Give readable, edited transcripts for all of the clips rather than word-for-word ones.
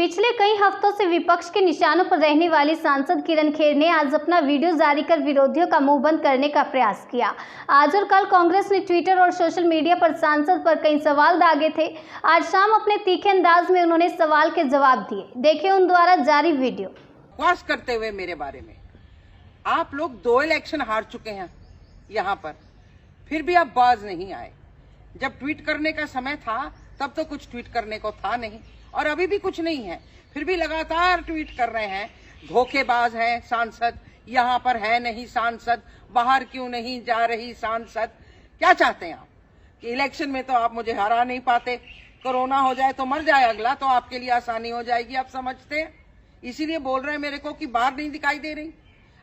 पिछले कई हफ्तों से विपक्ष के निशानों पर रहने वाली सांसद किरण खेर ने आज अपना वीडियो जारी कर विरोधियों का मुंह बंद करने का प्रयास किया। आज और कल कांग्रेस ने ट्विटर और सोशल मीडिया पर सांसद पर कई सवाल दागे थे। आज शाम अपने तीखे अंदाज में उन्होंने सवाल के जवाब दिए। देखिए उन द्वारा जारी वीडियो। बकवास करते हुए मेरे बारे में, आप लोग 2 इलेक्शन हार चुके हैं यहाँ पर, फिर भी आप बाज नहीं आए। जब ट्वीट करने का समय था तब तो कुछ ट्वीट करने को था नहीं, और अभी भी कुछ नहीं है, फिर भी लगातार ट्वीट कर रहे हैं। धोखेबाज है सांसद, यहाँ पर है नहीं सांसद, बाहर क्यों नहीं जा रही सांसद। क्या चाहते हैं आप कि इलेक्शन में तो आप मुझे हरा नहीं पाते, कोरोना हो जाए तो मर जाए अगला तो आपके लिए आसानी हो जाएगी, आप समझते हैं। इसीलिए बोल रहे हैं मेरे को कि बाहर नहीं दिखाई दे रही।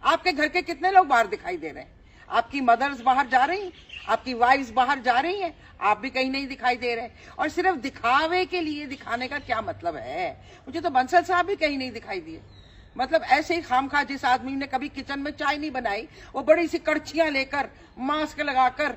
आपके घर के कितने लोग बाहर दिखाई दे रहे हैं? आपकी मदर्स बाहर जा रही, आपकी वाइफ्स बाहर जा रही हैं, आप भी कहीं नहीं दिखाई दे रहे। और सिर्फ दिखावे के लिए, दिखाने का क्या मतलब है? मुझे तो बंसल साहब भी कहीं नहीं दिखाई दिए। मतलब ऐसे ही खामखा, जिस आदमी ने कभी किचन में चाय नहीं बनाई, वो बड़ी सी कड़छियां लेकर, मास्क लगाकर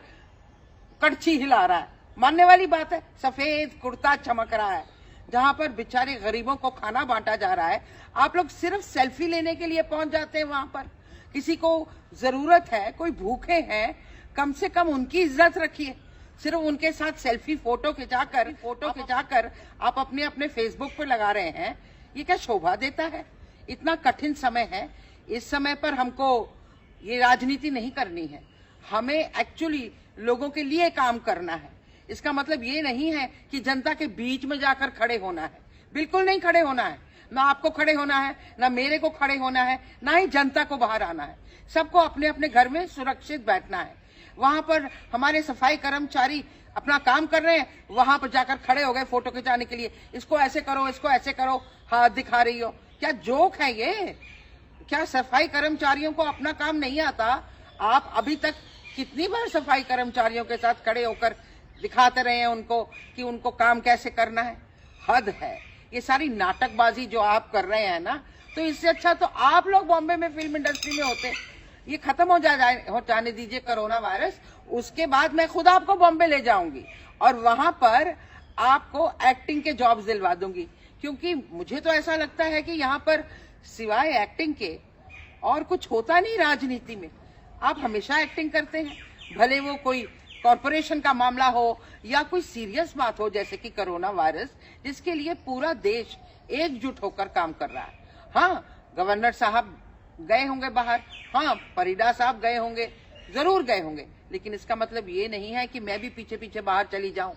कड़छी हिला रहा है। मानने वाली बात है। सफेद कुर्ता चमक रहा है, जहां पर बेचारे गरीबों को खाना बांटा जा रहा है। आप लोग सिर्फ सेल्फी लेने के लिए पहुंच जाते हैं वहां पर। किसी को जरूरत है, कोई भूखे हैं, कम से कम उनकी इज्जत रखिए। सिर्फ उनके साथ सेल्फी फोटो खिंचाकर आप अपने अपने फेसबुक पे लगा रहे हैं। ये क्या शोभा देता है? इतना कठिन समय है, इस समय पर हमको ये राजनीति नहीं करनी है। हमें एक्चुअली लोगों के लिए काम करना है। इसका मतलब ये नहीं है कि जनता के बीच में जाकर खड़े होना है, बिल्कुल नहीं खड़े होना है। ना आपको खड़े होना है, ना मेरे को खड़े होना है, ना ही जनता को बाहर आना है। सबको अपने अपने घर में सुरक्षित बैठना है। वहां पर हमारे सफाई कर्मचारी अपना काम कर रहे हैं, वहां पर जाकर खड़े हो गए फोटो खिंचाने के लिए। इसको ऐसे करो, इसको ऐसे करो, हाथ दिखा रही हो। क्या जोक है ये? क्या सफाई कर्मचारियों को अपना काम नहीं आता? आप अभी तक कितनी बार सफाई कर्मचारियों के साथ खड़े होकर दिखाते रहे हैं उनको कि उनको काम कैसे करना है? हद है। ये सारी नाटकबाजी जो आप कर रहे हैं ना, तो इससे अच्छा तो आप लोग बॉम्बे में फिल्म इंडस्ट्री में होते। ये खत्म हो जाने दीजिए कोरोना वायरस, उसके बाद मैं खुद आपको बॉम्बे ले जाऊंगी और वहां पर आपको एक्टिंग के जॉब्स दिलवा दूंगी। क्योंकि मुझे तो ऐसा लगता है कि यहाँ पर सिवाय एक्टिंग के और कुछ होता नहीं राजनीति में। आप हमेशा एक्टिंग करते हैं, भले वो कोई कॉरपोरेशन का मामला हो या कोई सीरियस बात हो जैसे कि कोरोना वायरस, जिसके लिए पूरा देश एकजुट होकर काम कर रहा है। हाँ, गवर्नर साहब गए होंगे बाहर, हाँ परिडा साहब गए होंगे, जरूर गए होंगे, लेकिन इसका मतलब ये नहीं है कि मैं भी पीछे पीछे बाहर चली जाऊं।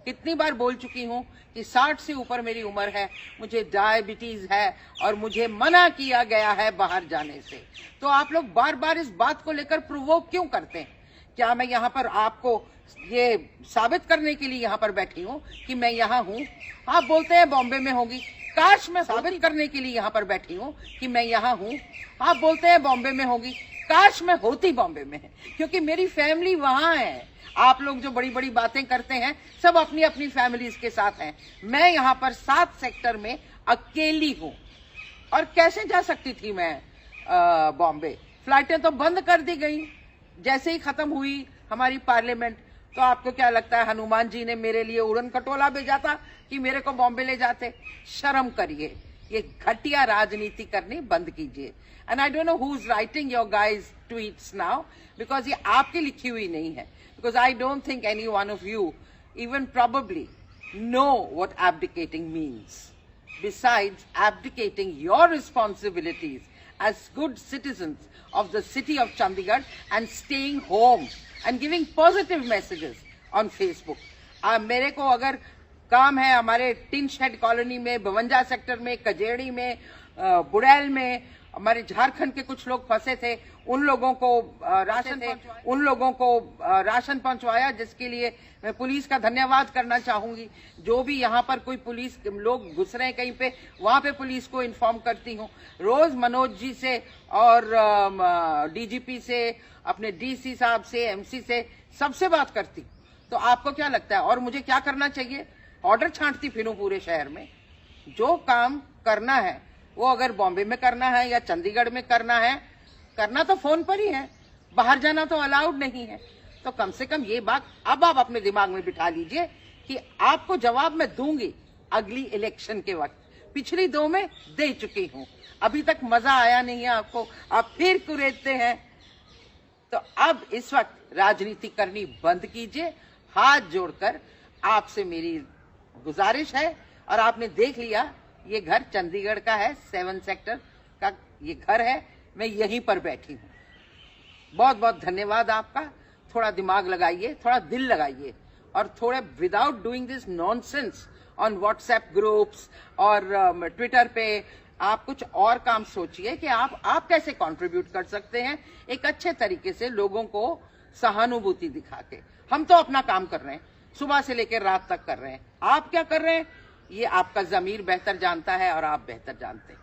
कितनी बार बोल चुकी हूं कि 60 से ऊपर मेरी उम्र है, मुझे डायबिटीज है और मुझे मना किया गया है बाहर जाने से। तो आप लोग बार बार इस बात को लेकर प्रोवोक क्यों करते हैं? क्या मैं यहाँ पर आपको ये साबित करने के लिए यहाँ पर बैठी हूँ कि मैं यहाँ हूँ? आप बोलते हैं बॉम्बे में होगी, काश मैं साबित करने के लिए यहाँ पर बैठी हूँ कि मैं यहाँ हूँ। आप बोलते हैं बॉम्बे में होगी, काश मैं होती बॉम्बे में है, क्योंकि मेरी फैमिली वहाँ है। आप लोग जो बड़ी बड़ी बातें करते हैं, सब अपनी अपनी फैमिलीज के साथ हैं। मैं यहाँ पर 7 सेक्टर में अकेली हूँ। और कैसे जा सकती थी मैं बॉम्बे? फ्लाइटें तो बंद कर दी गई जैसे ही खत्म हुई हमारी पार्लियामेंट। तो आपको क्या लगता है हनुमान जी ने मेरे लिए उड़न खटोला भेजा था कि मेरे को बॉम्बे ले जाते? शर्म करिए, ये घटिया राजनीति करनी बंद कीजिए। And I don't know who is writing your guys tweets now, because ये आपकी लिखी हुई नहीं है। Because I don't think any one of you even probably know what abdicating means. Besides abdicating your responsibilities as good citizens of the city of Chandigarh and staying home and giving positive messages on Facebook. मेरे को अगर काम है हमारे tin shed colony में, 52 sector में, कजेड़ी में, बुड़ैल में, हमारे झारखंड के कुछ लोग फंसे थे, उन लोगों को राशन पहुंचवाया, जिसके लिए मैं पुलिस का धन्यवाद करना चाहूंगी। जो भी यहाँ पर कोई पुलिस लोग घुस रहे हैं कहीं पे, वहां पे पुलिस को इन्फॉर्म करती हूँ। रोज मनोज जी से और डीजीपी से, अपने डीसी साहब से, एमसी से, सबसे बात करती। तो आपको क्या लगता है और मुझे क्या करना चाहिए? ऑर्डर छांटती फिरूं पूरे शहर में? जो काम करना है वो अगर बॉम्बे में करना है या चंडीगढ़ में करना है, करना तो फोन पर ही है, बाहर जाना तो अलाउड नहीं है। तो कम से कम ये बात अब आप अपने दिमाग में बिठा लीजिए कि आपको जवाब मैं दूंगी अगली इलेक्शन के वक्त। पिछली 2 में दे चुकी हूँ। अभी तक मजा आया नहीं है आपको, आप फिर कुरेदते हैं। तो अब इस वक्त राजनीति करनी बंद कीजिए, हाथ जोड़कर आपसे मेरी गुजारिश है। और आपने देख लिया, ये घर चंडीगढ़ का है, 7 सेक्टर का ये घर है, मैं यहीं पर बैठी हूँ। बहुत बहुत धन्यवाद आपका। थोड़ा दिमाग लगाइए, थोड़ा दिल लगाइए, और थोड़े without doing this nonsense on WhatsApp groups और ट्विटर पे आप कुछ और काम सोचिए कि आप कैसे कंट्रीब्यूट कर सकते हैं एक अच्छे तरीके से, लोगों को सहानुभूति दिखा के। हम तो अपना काम कर रहे हैं, सुबह से लेकर रात तक कर रहे हैं। आप क्या कर रहे हैं ये आपका ज़मीर बेहतर जानता है और आप बेहतर जानते हैं।